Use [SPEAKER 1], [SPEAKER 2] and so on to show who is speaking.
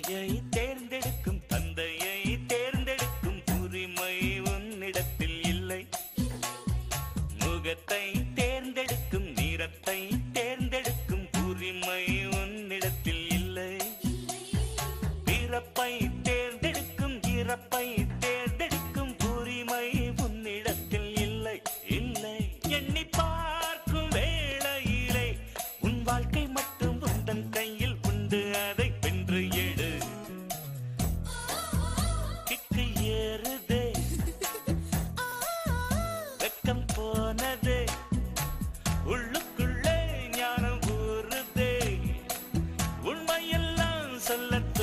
[SPEAKER 1] தாயை தேர்ந்தெடுக்கும் தந்தையை தேர்ந்தெடுக்கும் உரிமை உன்னிடத்தில் இல்லை. முகத்தை தேர்ந்தெடுக்கும் நிறத்தை தேர்ந்தெடுக்கும் உரிமை உன்னிடத்தில் இல்லை. பிறப்பை தேர்ந்தெடுக்கும் இறப்பை தேர்ந்தெடுக்கும் உரிமை உன்னிடத்தில் இல்லை. இல்லை எண்ணி பார்க்கும் வேளையிலே உன் வாழ்க்கை மட்டும் உந்தன் கையில் உண்டு. அதை வென்று எடு. கிக்கு ஏறுதே, வெக்கம் போனதே, உள்ளுக்குள்ளே ஞானம் ஊறுதே. உண்மையெல்லாம் சொல்லத்